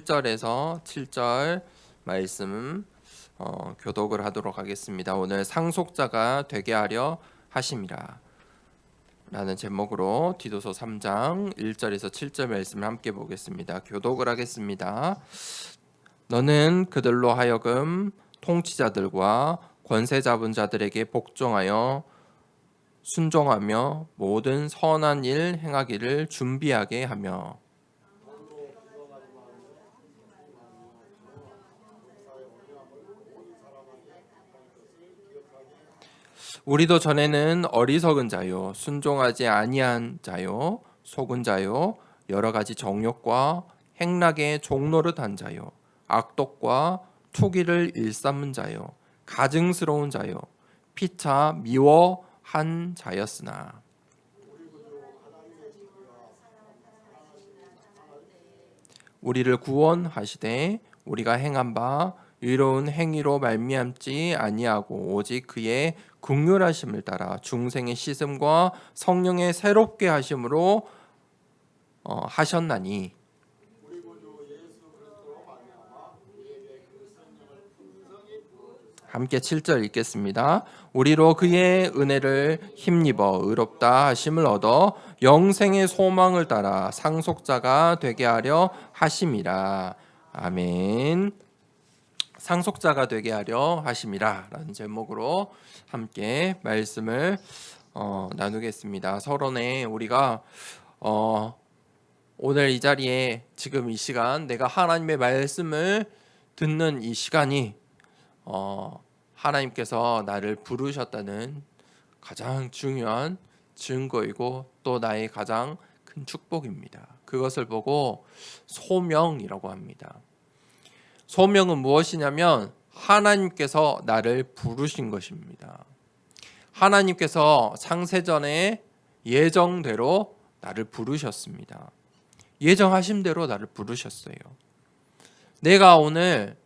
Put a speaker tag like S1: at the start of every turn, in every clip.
S1: 1절에서 7절 말씀 교독을 하도록 하겠습니다. 오늘 상속자가 되게 하려 하심이라 라는 제목으로 디도서 3장 1절에서 7절 말씀을 함께 보겠습니다. 교독을 하겠습니다. 너는 그들로 하여금 통치자들과 권세 잡은 자들에게 복종하여 순종하며 모든 선한 일 행하기를 준비하게 하며 우리도 전에는 어리석은 자요 순종하지 아니한 자요 속은 자요 여러 가지 정욕과 행락의 종노릇한 자요 악독과 투기를 일삼은 자요 가증스러운 자요 피차 미워한 자였으나 우리를 구원하시되 우리가 행한 바 의로운 행위로 말미암지 아니하고 오직 그의 긍휼하심을 따라 중생의 씻음과 성령의 새롭게 하심으로 하셨나니 함께 7절 읽겠습니다. 우리로 그의 은혜를 힘입어 의롭다 하심을 얻어 영생의 소망을 따라 상속자가 되게 하려 하심이라. 아멘. 상속자가 되게 하려 하심이라 라는 제목으로 함께 말씀을 나누겠습니다. 서론에 우리가 오늘 이 자리에 지금 이 시간 내가 하나님의 말씀을 듣는 이 시간이 하나님께서 나를 부르셨다는 가장 중요한 증거이고 또 나의 가장 큰 축복입니다. 그것을 보고 소명이라고 합니다. 소명은 무엇이냐면 하나님께서 나를 부르신 것입니다. 하나님께서 창세전에 예정대로 나를 부르셨습니다. 예정하신 대로 나를 부르셨어요. 내가 오늘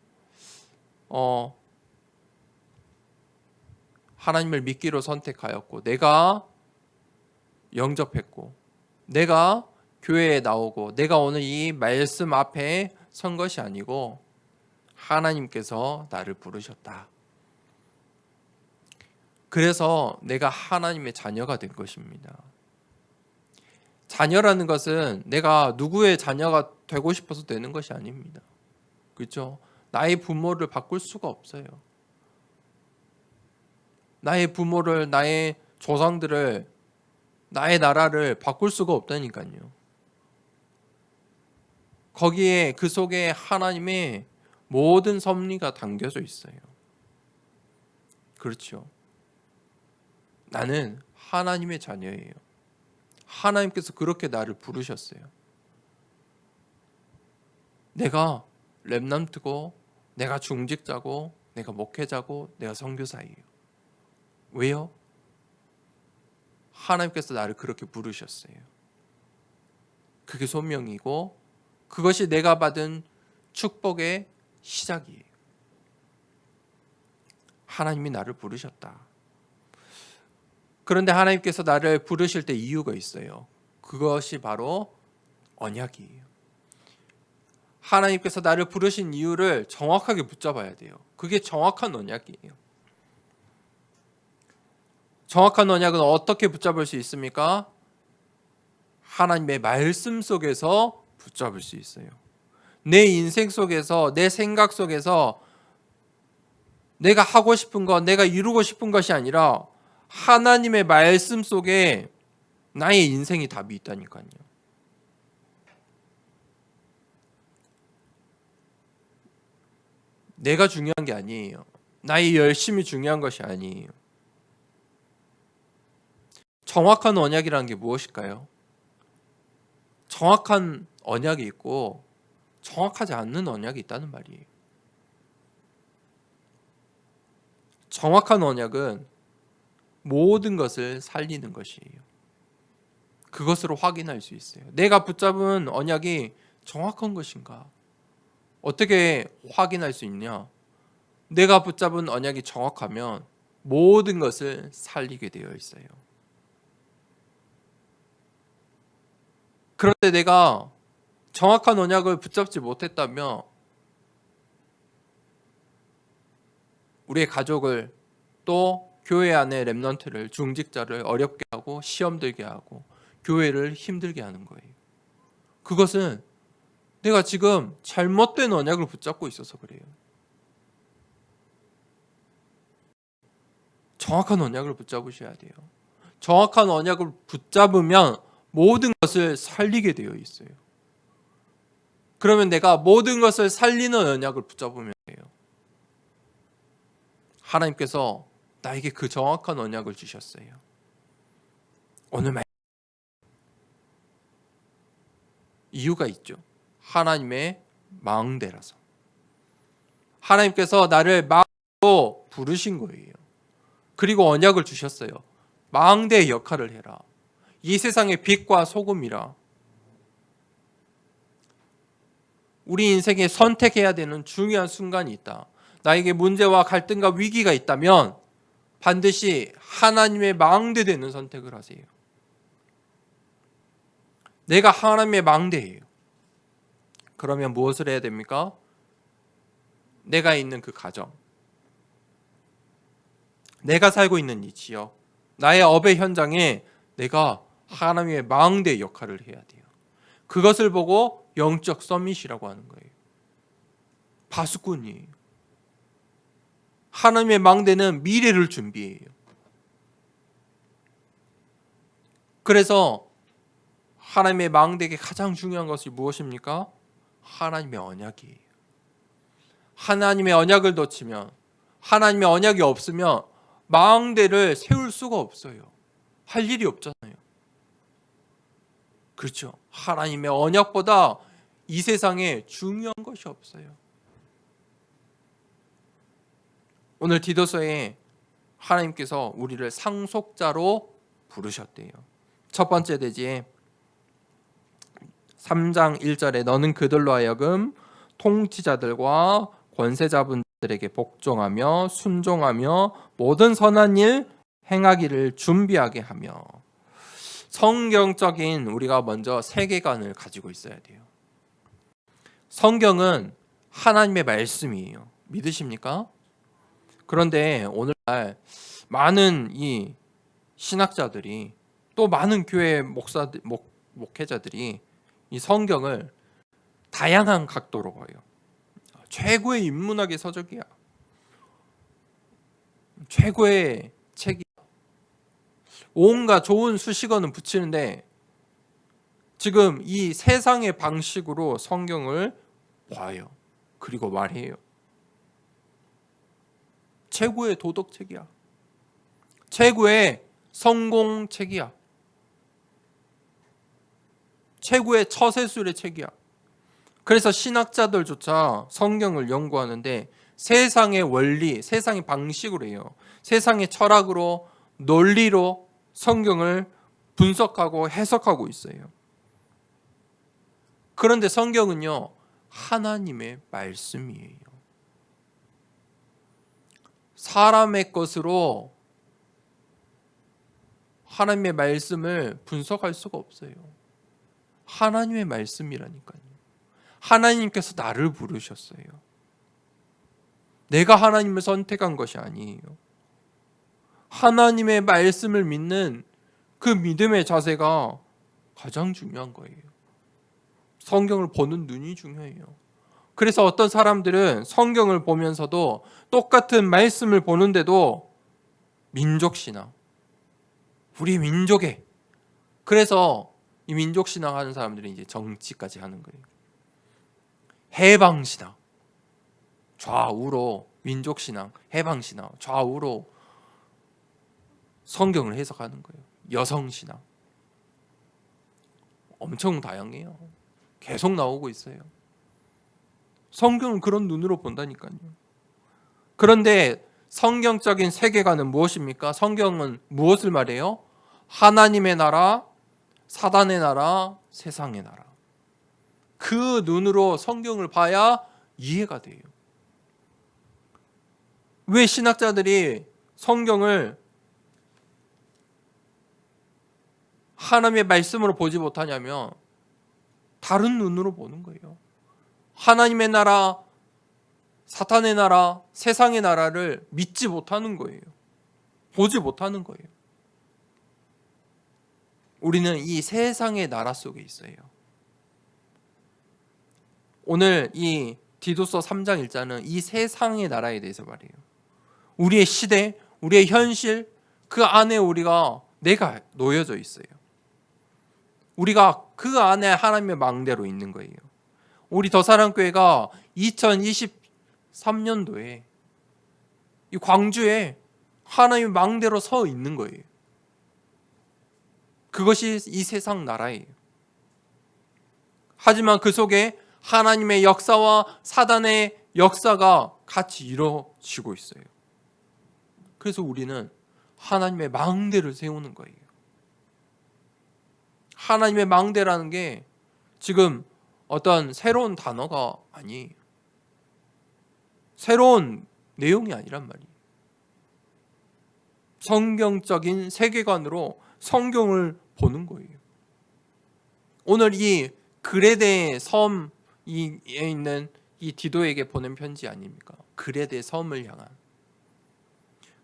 S1: 하나님을 믿기로 선택하였고 내가 영접했고 내가 교회에 나오고 내가 오늘 이 말씀 앞에 선 것이 아니고 하나님께서 나를 부르셨다. 그래서 내가 하나님의 자녀가 된 것입니다. 자녀라는 것은 내가 누구의 자녀가 되고 싶어서 되는 것이 아닙니다. 그렇죠? 나의 부모를 바꿀 수가 없어요. 나의 부모를, 나의 조상들을, 나의 나라를 바꿀 수가 없다니까요. 거기에 그 속에 하나님의 모든 섭리가 담겨져 있어요. 그렇죠. 나는 하나님의 자녀예요. 하나님께서 그렇게 나를 부르셨어요. 내가 렘넌트고 내가 중직자고 내가 목회자고 내가 선교사예요. 왜요? 하나님께서 나를 그렇게 부르셨어요. 그게 소명이고 그것이 내가 받은 축복의 시작이에요. 하나님이 나를 부르셨다. 그런데 하나님께서 나를 부르실 때 이유가 있어요. 그것이 바로 언약이에요. 하나님께서 나를 부르신 이유를 정확하게 붙잡아야 돼요. 그게 정확한 언약이에요. 정확한 언약은 어떻게 붙잡을 수 있습니까? 하나님의 말씀 속에서 붙잡을 수 있어요. 내 인생 속에서, 내 생각 속에서 내가 하고 싶은 것, 내가 이루고 싶은 것이 아니라 하나님의 말씀 속에 나의 인생이 답이 있다니까요. 내가 중요한 게 아니에요. 나의 열심이 중요한 것이 아니에요. 정확한 언약이라는 게 무엇일까요? 정확한 언약이 있고 정확하지 않는 언약이 있다는 말이에요. 정확한 언약은 모든 것을 살리는 것이에요. 그것으로 확인할 수 있어요. 내가 붙잡은 언약이 정확한 것인가? 어떻게 확인할 수 있냐? 내가 붙잡은 언약이 정확하면 모든 것을 살리게 되어 있어요. 그런데 내가 정확한 언약을 붙잡지 못했다면 우리의 가족을 또 교회 안의 렘넌트를 중직자를 어렵게 하고 시험 들게 하고 교회를 힘들게 하는 거예요. 그것은 내가 지금 잘못된 언약을 붙잡고 있어서 그래요. 정확한 언약을 붙잡으셔야 돼요. 정확한 언약을 붙잡으면 모든 것을 살리게 되어 있어요. 그러면 내가 모든 것을 살리는 언약을 붙잡으면 돼요. 하나님께서 나에게 그 정확한 언약을 주셨어요. 오늘 말 이유가 있죠. 하나님의 망대라서. 하나님께서 나를 망대로 부르신 거예요. 그리고 언약을 주셨어요. 망대의 역할을 해라. 이 세상의 빛과 소금이라. 우리 인생에 선택해야 되는 중요한 순간이 있다. 나에게 문제와 갈등과 위기가 있다면 반드시 하나님의 망대 되는 선택을 하세요. 내가 하나님의 망대예요. 그러면 무엇을 해야 됩니까? 내가 있는 그 가정, 내가 살고 있는 이 지역, 나의 업의 현장에 내가 하나님의 망대 역할을 해야 돼요. 그것을 보고 영적 서밋이라고 하는 거예요. 파수꾼이에요. 하나님의 망대는 미래를 준비해요. 그래서 하나님의 망대에게 가장 중요한 것이 무엇입니까? 하나님의 언약이에요. 하나님의 언약을 놓치면, 하나님의 언약이 없으면 망대를 세울 수가 없어요. 할 일이 없잖아요. 그렇죠. 하나님의 언약보다 이 세상에 중요한 것이 없어요. 오늘 디도서에 하나님께서 우리를 상속자로 부르셨대요. 첫 번째 대지에 3장 1절에 너는 그들로 하여금 통치자들과 권세자분들에게 복종하며 순종하며 모든 선한 일 행하기를 준비하게 하며. 성경적인 우리가 먼저 세계관을 가지고 있어야 돼요. 성경은 하나님의 말씀이에요. 믿으십니까? 그런데 오늘날 많은 이 신학자들이 또 많은 교회 목회자들이 이 성경을 다양한 각도로 봐요. 최고의 인문학의 서적이야. 최고의 책이야. 온갖 좋은 수식어는 붙이는데 지금 이 세상의 방식으로 성경을 봐요. 그리고 말해요. 최고의 도덕책이야. 최고의 성공책이야. 최고의 처세술의 책이야. 그래서 신학자들조차 성경을 연구하는데 세상의 원리, 세상의 방식으로 해요. 세상의 철학으로, 논리로 성경을 분석하고 해석하고 있어요. 그런데 성경은요, 하나님의 말씀이에요. 사람의 것으로 하나님의 말씀을 분석할 수가 없어요. 하나님의 말씀이라니까요. 하나님께서 나를 부르셨어요. 내가 하나님을 선택한 것이 아니에요. 하나님의 말씀을 믿는 그 믿음의 자세가 가장 중요한 거예요. 성경을 보는 눈이 중요해요. 그래서 어떤 사람들은 성경을 보면서도 똑같은 말씀을 보는데도 민족신앙, 우리 민족에, 그래서 이 민족신앙 하는 사람들은 이제 정치까지 하는 거예요. 해방신앙, 좌우로 민족신앙, 해방신앙, 좌우로 성경을 해석하는 거예요. 여성신앙, 엄청 다양해요. 계속 나오고 있어요. 성경은 그런 눈으로 본다니까요. 그런데 성경적인 세계관은 무엇입니까? 성경은 무엇을 말해요? 하나님의 나라, 사단의 나라, 세상의 나라. 그 눈으로 성경을 봐야 이해가 돼요. 왜 신학자들이 성경을 하나님의 말씀으로 보지 못하냐면 다른 눈으로 보는 거예요. 하나님의 나라, 사탄의 나라, 세상의 나라를 믿지 못하는 거예요. 보지 못하는 거예요. 우리는 이 세상의 나라 속에 있어요. 오늘 이 디도서 3장 1장은 이 세상의 나라에 대해서 말해요. 우리의 시대, 우리의 현실, 그 안에 내가 놓여져 있어요. 우리가 그 안에 하나님의 망대로 있는 거예요. 우리 더사랑교회가 2023년도에 이 광주에 하나님의 망대로 서 있는 거예요. 그것이 이 세상 나라예요. 하지만 그 속에 하나님의 역사와 사단의 역사가 같이 이루어지고 있어요. 그래서 우리는 하나님의 망대를 세우는 거예요. 하나님의 망대라는 게 지금 어떤 새로운 단어가 아니에요. 새로운 내용이 아니란 말이에요. 성경적인 세계관으로 성경을 보는 거예요. 오늘 이 그레데 섬에 있는 이 디도에게 보낸 편지 아닙니까? 그레데 섬을 향한,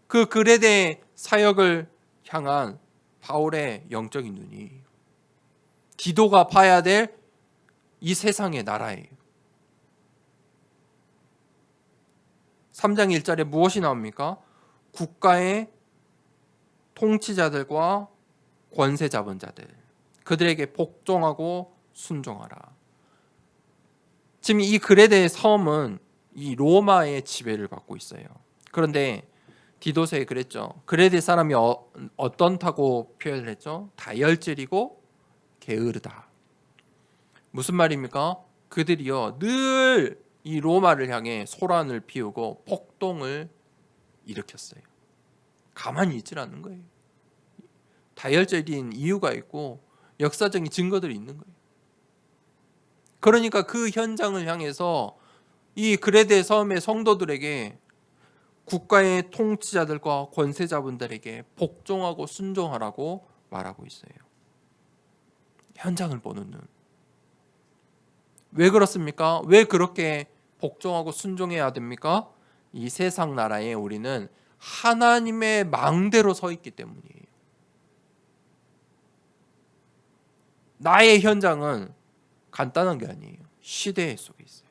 S1: 그 그레데 사역을 향한 바울의 영적인 눈이 디도가 봐야 될 이 세상의 나라예요. 3장 1절에 무엇이 나옵니까? 국가의 통치자들과 권세 잡은 자들, 그들에게 복종하고 순종하라. 지금 이 그레데 섬은 이 로마의 지배를 받고 있어요. 그런데 디도서에 그랬죠. 그레데 사람이 어떤다고 표현을 했죠? 다혈질이고 게으르다. 무슨 말입니까? 그들이요 늘 이 로마를 향해 소란을 피우고 폭동을 일으켰어요. 가만히 있질 않는 거예요. 다혈질인 이유가 있고 역사적인 증거들이 있는 거예요. 그러니까 그 현장을 향해서 이 그레데 섬의 성도들에게 국가의 통치자들과 권세자분들에게 복종하고 순종하라고 말하고 있어요. 현장을 보는 눈. 왜 그렇습니까? 왜 그렇게 복종하고 순종해야 됩니까? 이 세상 나라에 우리는 하나님의 망대로 서 있기 때문이에요. 나의 현장은 간단한 게 아니에요. 시대 속에 있어요.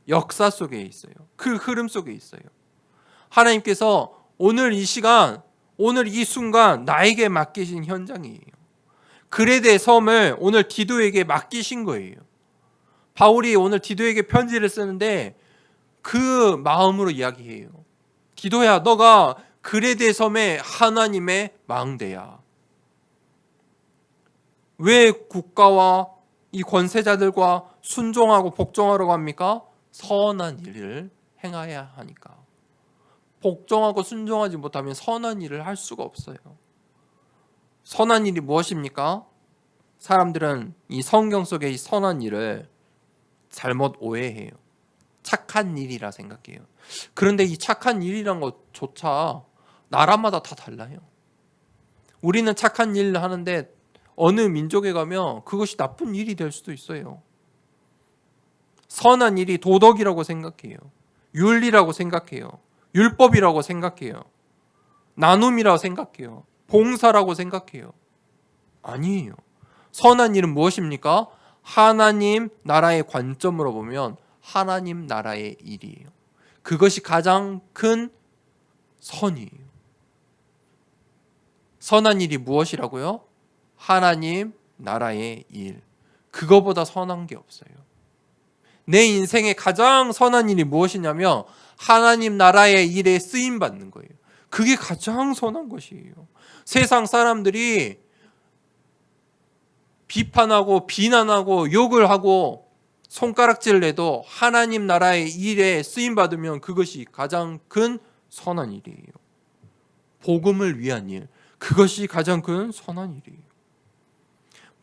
S1: 역사 속에 있어요. 그 흐름 속에 있어요. 하나님께서 오늘 이 시간, 오늘 이 순간 나에게 맡기신 현장이에요. 그레데 섬을 오늘 디도에게 맡기신 거예요. 바울이 오늘 디도에게 편지를 쓰는데 그 마음으로 이야기해요. 디도야, 너가 그레데 섬의 하나님의 망대야. 왜 국가와 이 권세자들과 순종하고 복종하라고 합니까? 선한 일을 행해야 하니까. 복종하고 순종하지 못하면 선한 일을 할 수가 없어요. 선한 일이 무엇입니까? 사람들은 이 성경 속의 이 선한 일을 잘못 오해해요. 착한 일이라 생각해요. 그런데 이 착한 일이란 것조차 나라마다 다 달라요. 우리는 착한 일을 하는데 어느 민족에 가면 그것이 나쁜 일이 될 수도 있어요. 선한 일이 도덕이라고 생각해요. 윤리라고 생각해요. 율법이라고 생각해요. 나눔이라고 생각해요. 봉사라고 생각해요. 아니에요. 선한 일은 무엇입니까? 하나님 나라의 관점으로 보면 하나님 나라의 일이에요. 그것이 가장 큰 선이에요. 선한 일이 무엇이라고요? 하나님 나라의 일. 그거보다 선한 게 없어요. 내 인생의 가장 선한 일이 무엇이냐면 하나님 나라의 일에 쓰임 받는 거예요. 그게 가장 선한 것이에요. 세상 사람들이 비판하고 비난하고 욕을 하고 손가락질을 해도 하나님 나라의 일에 쓰임 받으면 그것이 가장 큰 선한 일이에요. 복음을 위한 일, 그것이 가장 큰 선한 일이에요.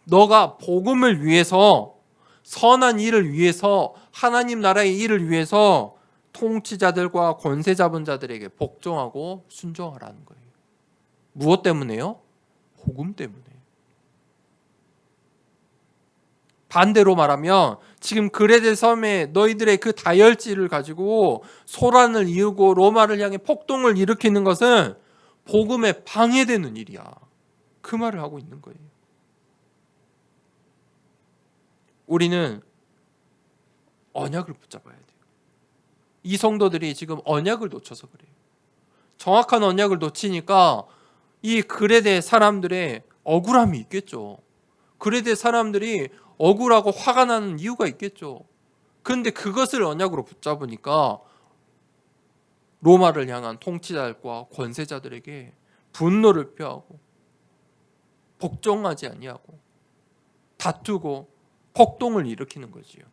S1: 너가 복음을 위해서, 선한 일을 위해서, 하나님 나라의 일을 위해서 통치자들과 권세 잡은 자들에게 복종하고 순종하라는 거예요. 무엇 때문에요? 복음 때문에. 반대로 말하면 지금 그레데 섬에 너희들의 그 다혈질을 가지고 소란을 이루고 로마를 향해 폭동을 일으키는 것은 복음에 방해되는 일이야. 그 말을 하고 있는 거예요. 우리는 언약을 붙잡아야 돼요. 이 성도들이 지금 언약을 놓쳐서 그래요. 정확한 언약을 놓치니까 이 그레데 사람들의 억울함이 있겠죠. 그레데 사람들이 억울하고 화가 나는 이유가 있겠죠. 그런데 그것을 언약으로 붙잡으니까 로마를 향한 통치자들과 권세자들에게 분노를 표하고 복종하지 아니하고 다투고 폭동을 일으키는 거지요.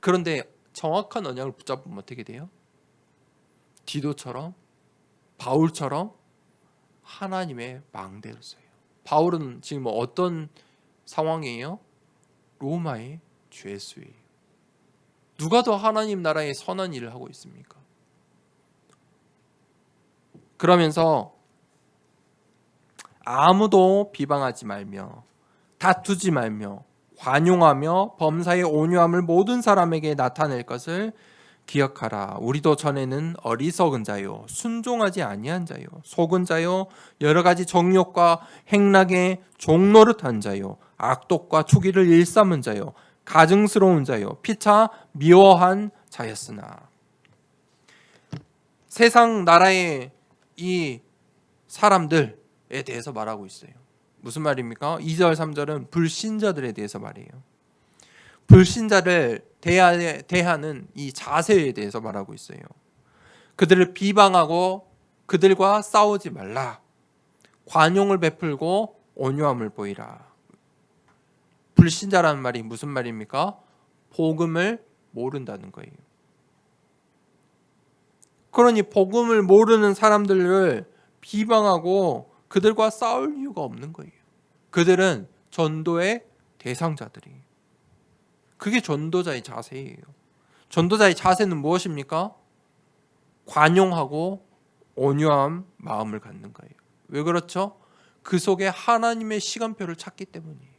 S1: 그런데 정확한 언약을 붙잡으면 어떻게 돼요? 디도처럼 바울처럼 하나님의 망대를 써요. 바울은 지금 어떤 상황이에요? 로마의 죄수예요. 누가 더 하나님 나라의 선한 일을 하고 있습니까? 그러면서 아무도 비방하지 말며 다투지 말며 관용하며 범사의 온유함을 모든 사람에게 나타낼 것을 기억하라. 우리도 전에는 어리석은 자요 순종하지 아니한 자요 속은 자요 여러 가지 정욕과 행락에 종노릇한 자요 악독과 투기를 일삼은 자요 가증스러운 자요 피차 미워한 자였으나. 세상 나라의 이 사람들에 대해서 말하고 있어요. 무슨 말입니까? 2절 3절은 불신자들에 대해서 말해요. 불신자를 대하는 이 자세에 대해서 말하고 있어요. 그들을 비방하고 그들과 싸우지 말라. 관용을 베풀고 온유함을 보이라. 불신자라는 말이 무슨 말입니까? 복음을 모른다는 거예요. 그러니 복음을 모르는 사람들을 비방하고 그들과 싸울 이유가 없는 거예요. 그들은 전도의 대상자들이에요. 그게 전도자의 자세예요. 전도자의 자세는 무엇입니까? 관용하고 온유한 마음을 갖는 거예요. 왜 그렇죠? 그 속에 하나님의 시간표를 찾기 때문이에요.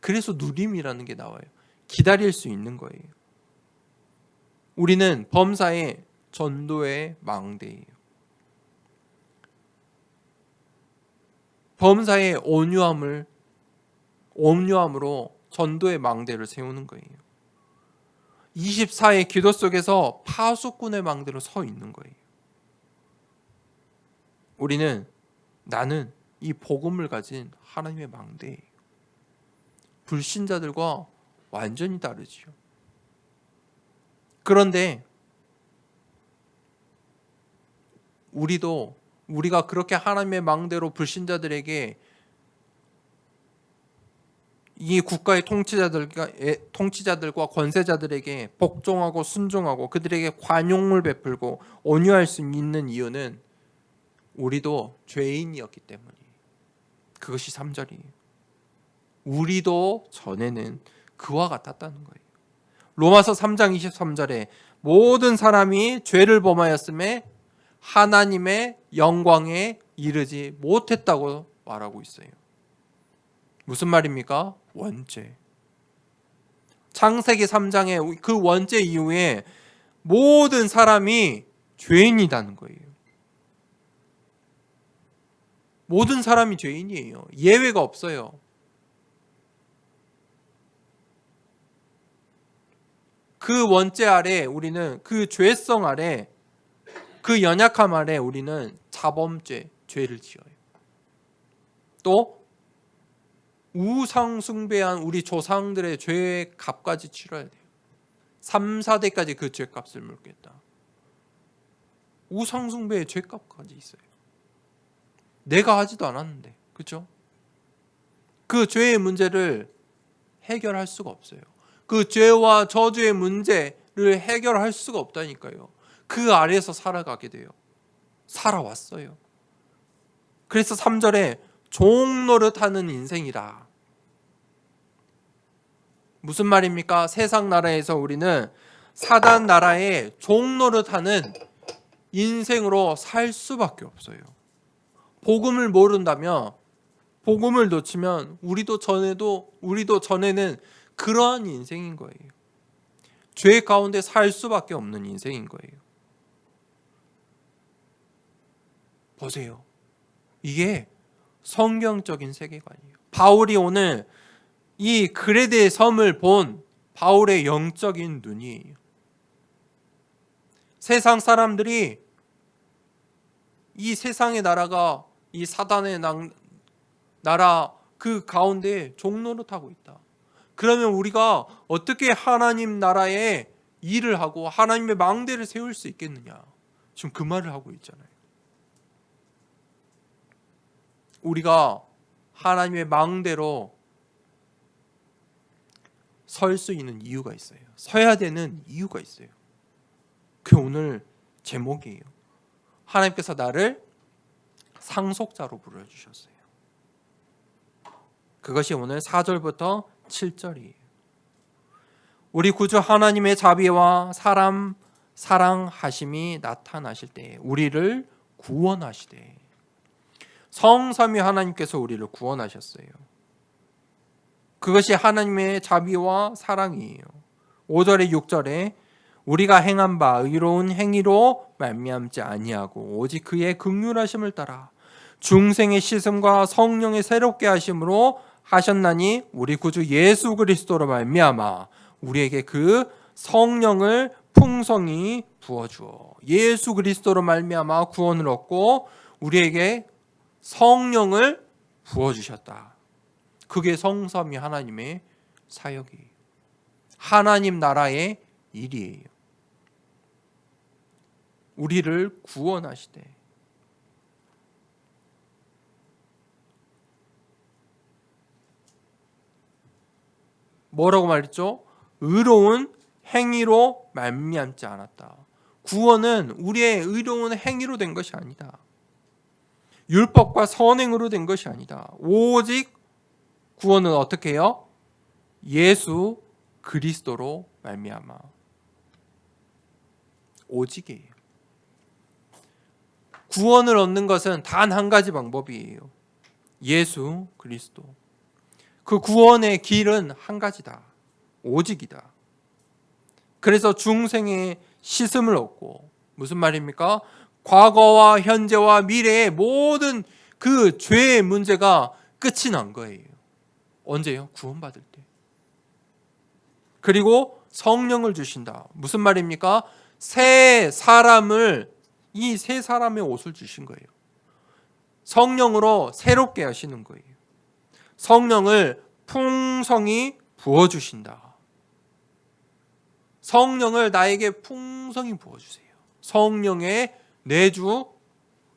S1: 그래서 누림이라는 게 나와요. 기다릴 수 있는 거예요. 우리는 범사의 전도의 망대예요. 범사의 온유함으로 전도의 망대를 세우는 거예요. 24의 기도 속에서 파수꾼의 망대로 서 있는 거예요. 나는 이 복음을 가진 하나님의 망대예요. 불신자들과 완전히 다르지요. 그런데 우리가 그렇게 하나님의 망대로 불신자들에게 이 국가의 통치자들과 권세자들에게 복종하고 순종하고 그들에게 관용을 베풀고 온유할 수 있는 이유는 우리도 죄인이었기 때문이에요. 그것이 3절이에요. 우리도 전에는 그와 같았다는 거예요. 로마서 3장 23절에 모든 사람이 죄를 범하였음에 하나님의 영광에 이르지 못했다고 말하고 있어요. 무슨 말입니까? 원죄. 창세기 3장의 그 원죄 이후에 모든 사람이 죄인이라는 거예요. 모든 사람이 죄인이에요. 예외가 없어요. 그 원죄 아래 우리는 그 죄성 아래 그 연약함 아래 우리는 자범죄, 죄를 지어요. 또 우상 숭배한 우리 조상들의 죄의 값까지 치러야 돼요. 3, 4대까지 그 죄값을 물겠다. 우상 숭배의 죄값까지 있어요. 내가 하지도 않았는데, 그렇죠? 그 죄의 문제를 해결할 수가 없어요. 그 죄와 저주의 문제를 해결할 수가 없다니까요. 그 아래에서 살아가게 돼요. 살아왔어요. 그래서 3절에 종 노릇하는 인생이라. 무슨 말입니까? 세상 나라에서 우리는 사단 나라의 종 노릇하는 인생으로 살 수밖에 없어요. 복음을 모른다면 복음을 놓치면 우리도 전에는 그러한 인생인 거예요. 죄 가운데 살 수밖에 없는 인생인 거예요. 보세요. 이게 성경적인 세계관이에요. 바울이 오늘 이 그레데의 섬을 본 바울의 영적인 눈이에요. 세상 사람들이 이 세상의 나라가 이 사단의 나라 그 가운데 종노릇하고 있다. 그러면 우리가 어떻게 하나님 나라에 일을 하고 하나님의 망대를 세울 수 있겠느냐? 지금 그 말을 하고 있잖아요. 우리가 하나님의 망대로 설 수 있는 이유가 있어요. 서야 되는 이유가 있어요. 그게 오늘 제목이에요. 하나님께서 나를 상속자로 불러주셨어요. 그것이 오늘 4절부터 7절이에요. 우리 구주 하나님의 자비와 사랑하심이 나타나실 때 우리를 구원하시되, 성삼위 하나님께서 우리를 구원하셨어요. 그것이 하나님의 자비와 사랑이에요. 5절에 6절에 우리가 행한 바 의로운 행위로 말미암지 아니하고 오직 그의 긍휼하심을 따라 중생의 씻음과 성령의 새롭게 하심으로 하셨나니 우리 구주 예수 그리스도로 말미암아 우리에게 그 성령을 풍성히 부어주어, 예수 그리스도로 말미암아 구원을 얻고 우리에게 성령을 부어주셨다. 그게 성삼위 하나님의 사역이에요. 하나님 나라의 일이에요. 우리를 구원하시되, 뭐라고 말했죠? 의로운 행위로 말미암지 않았다. 구원은 우리의 의로운 행위로 된 것이 아니다. 율법과 선행으로 된 것이 아니다. 오직 구원은 어떻게 해요? 예수 그리스도로 말미암아. 오직이에요. 구원을 얻는 것은 단 한 가지 방법이에요. 예수 그리스도. 그 구원의 길은 한 가지다. 오직이다. 그래서 중생의 씻음을 얻고, 무슨 말입니까? 과거와 현재와 미래의 모든 그 죄의 문제가 끝이 난 거예요. 언제요? 구원받을 때. 그리고 성령을 주신다. 무슨 말입니까? 새 사람을, 이 새 사람의 옷을 주신 거예요. 성령으로 새롭게 하시는 거예요. 성령을 풍성히 부어주신다. 성령을 나에게 풍성히 부어주세요. 성령의 내주,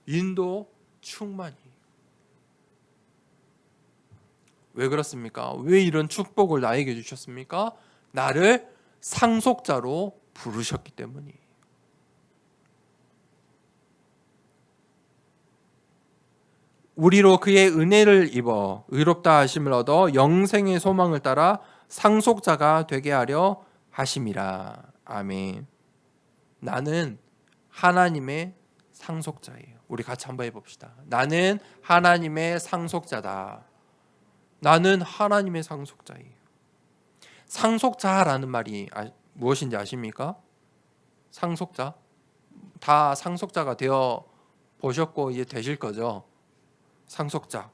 S1: 인도, 충만이. 왜 그렇습니까? 왜 이런 축복을 나에게 주셨습니까? 나를 상속자로 부르셨기 때문이에요. 우리로 그의 은혜를 입어 의롭다 하심을 얻어 영생의 소망을 따라 상속자가 되게 하려 하심이라. 아멘. 나는 하나님의 상속자예요. 우리 같이 한번 해봅시다. 나는 하나님의 상속자다. 나는 하나님의 상속자예요. 상속자라는 말이 무엇인지 아십니까? 상속자? 다 상속자가 되어 보셨고 이제 되실 거죠? 상속자.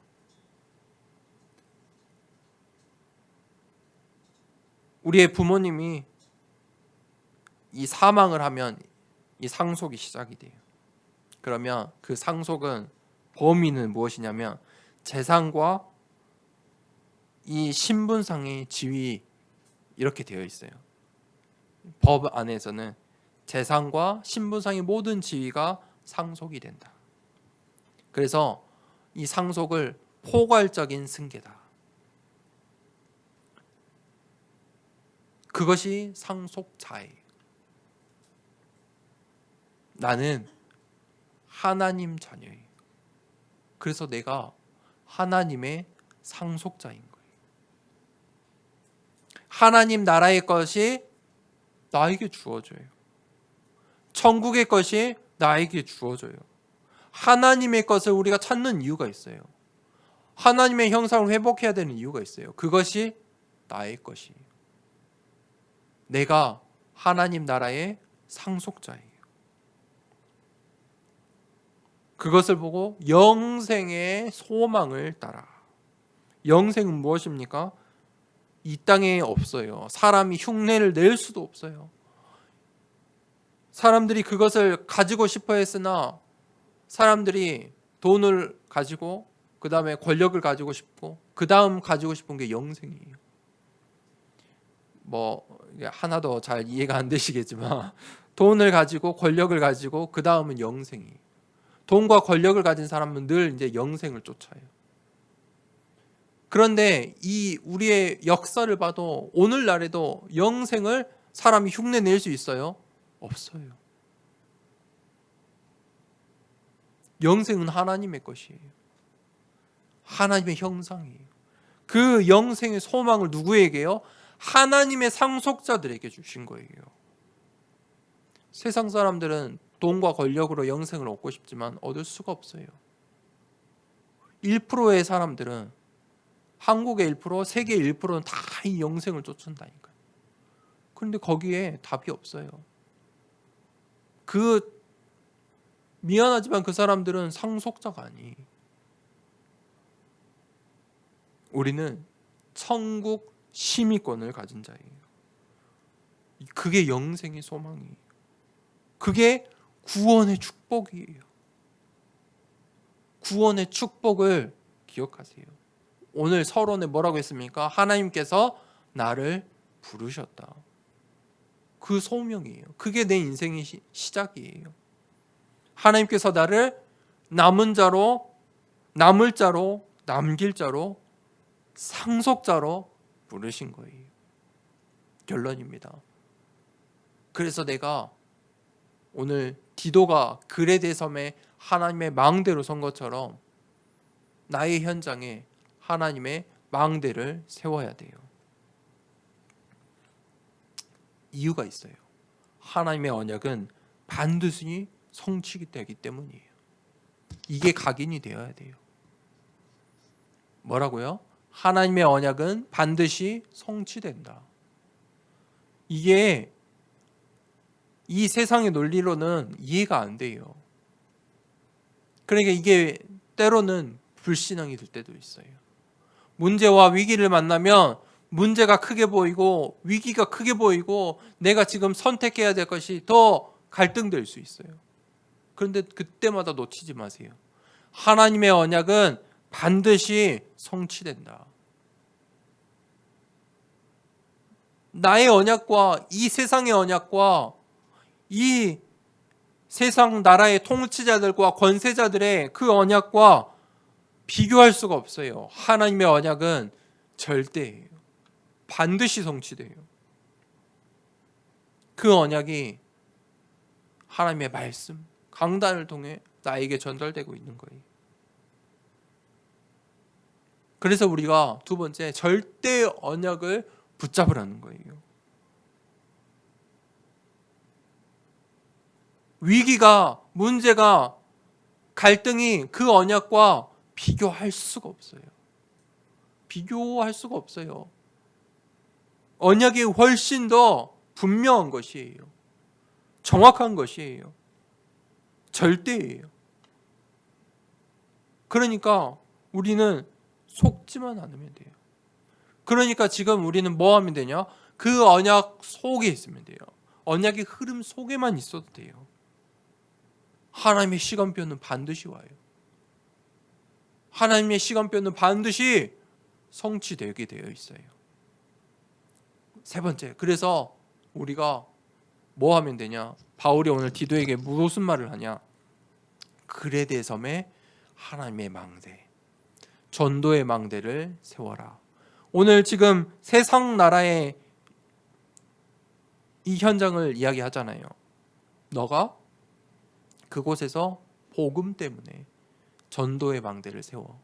S1: 우리의 부모님이 이 사망을 하면 이 상속이 시작이 돼요. 그러면 그 상속은 범위는 무엇이냐면 재산과 이 신분상의 지위 이렇게 되어 있어요. 법 안에서는 재산과 신분상의 모든 지위가 상속이 된다. 그래서 이 상속을 포괄적인 승계다. 그것이 상속자예요. 나는 하나님 자녀예요. 그래서 내가 하나님의 상속자인 거예요. 하나님 나라의 것이 나에게 주어져요. 천국의 것이 나에게 주어져요. 하나님의 것을 우리가 찾는 이유가 있어요. 하나님의 형상을 회복해야 되는 이유가 있어요. 그것이 나의 것이에요. 내가 하나님 나라의 상속자예요. 그것을 보고 영생의 소망을 따라. 영생은 무엇입니까? 이 땅에 없어요. 사람이 흉내를 낼 수도 없어요. 사람들이 그것을 가지고 싶어 했으나 사람들이 돈을 가지고 그 다음에 권력을 가지고 싶고 그 다음 가지고 싶은 게 영생이에요. 하나도 잘 이해가 안 되시겠지만 돈을 가지고 권력을 가지고 그 다음은 영생이에요. 돈과 권력을 가진 사람은 늘 이제 영생을 쫓아요. 그런데 이 우리의 역사를 봐도 오늘날에도 영생을 사람이 흉내 낼 수 있어요? 없어요. 영생은 하나님의 것이에요. 하나님의 형상이에요. 그 영생의 소망을 누구에게요? 하나님의 상속자들에게 주신 거예요. 세상 사람들은 돈과 권력으로 영생을 얻고 싶지만 얻을 수가 없어요. 1%의 사람들은, 한국의 1%, 세계 1%는 다 이 영생을 쫓는다니까요. 그런데 거기에 답이 없어요. 미안하지만 그 사람들은 상속자가 아니에요. 우리는 천국 시민권을 가진 자예요. 그게 영생의 소망이에요. 그게 구원의 축복이에요. 구원의 축복을 기억하세요. 오늘 서론에 뭐라고 했습니까? 하나님께서 나를 부르셨다. 그 소명이에요. 그게 내 인생의 시작이에요. 하나님께서 나를 남을 자로, 남길 자로, 상속자로 부르신 거예요. 결론입니다. 그래서 내가 오늘 디도가 그레데섬에 하나님의 망대로 선 것처럼 나의 현장에 하나님의 망대를 세워야 돼요. 이유가 있어요. 하나님의 언약은 반드시 성취되기 때문이에요. 이게 각인이 되어야 돼요. 뭐라고요? 하나님의 언약은 반드시 성취된다. 이게 이 세상의 논리로는 이해가 안 돼요. 그러니까 이게 때로는 불신앙이 될 때도 있어요. 문제와 위기를 만나면 문제가 크게 보이고 위기가 크게 보이고 내가 지금 선택해야 될 것이 더 갈등될 수 있어요. 그런데 그때마다 놓치지 마세요. 하나님의 언약은 반드시 성취된다. 나의 언약과 이 세상의 언약과 이 세상 나라의 통치자들과 권세자들의 그 언약과 비교할 수가 없어요. 하나님의 언약은 절대예요. 반드시 성취돼요. 그 언약이 하나님의 말씀, 강단을 통해 나에게 전달되고 있는 거예요. 그래서 우리가 두 번째, 절대 언약을 붙잡으라는 거예요. 위기가, 문제가, 갈등이 그 언약과 비교할 수가 없어요. 비교할 수가 없어요. 언약이 훨씬 더 분명한 것이에요. 정확한 것이에요. 절대예요. 그러니까 우리는 속지만 않으면 돼요. 그러니까 지금 우리는 뭐 하면 되냐? 그 언약 속에 있으면 돼요. 언약의 흐름 속에만 있어도 돼요. 하나님의 시간표는 반드시 와요. 하나님의 시간표는 반드시 성취되게 되어 있어요. 세 번째, 그래서 우리가 뭐 하면 되냐? 바울이 오늘 디도에게 무슨 말을 하냐? 그레데섬에 하나님의 망대, 전도의 망대를 세워라. 오늘 지금 세상 나라의 이 현장을 이야기하잖아요. 너가 그곳에서 복음 때문에 전도의 망대를 세워.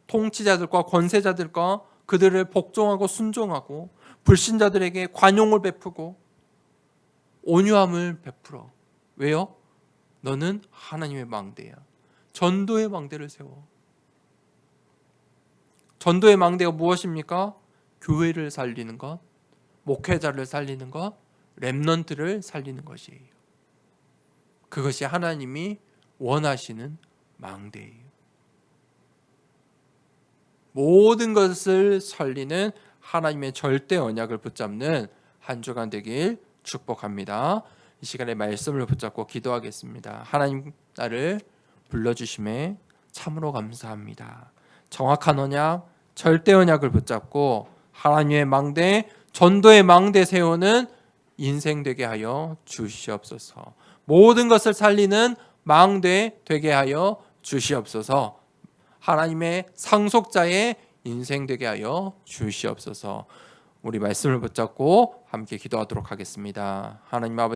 S1: 통치자들과 권세자들과 그들을 복종하고 순종하고 불신자들에게 관용을 베푸고 온유함을 베풀어. 왜요? 너는 하나님의 망대야. 전도의 망대를 세워. 전도의 망대가 무엇입니까? 교회를 살리는 것, 목회자를 살리는 것, 렘넌트를 살리는 것이에요. 그것이 하나님이 원하시는 망대예요. 모든 것을 살리는 하나님의 절대 언약을 붙잡는 한 주간 되길 축복합니다. 이 시간에 말씀을 붙잡고 기도하겠습니다. 하나님, 나를 불러주심에 참으로 감사합니다. 정확한 언약, 절대 언약을 붙잡고 하나님의 망대, 전도의 망대 세우는 인생 되게 하여 주시옵소서. 모든 것을 살리는 망대 되게 하여 주시옵소서. 하나님의 상속자의 인생 되게 하여 주시옵소서. 우리 말씀을 붙잡고 함께 기도하도록 하겠습니다. 하나님 아버지,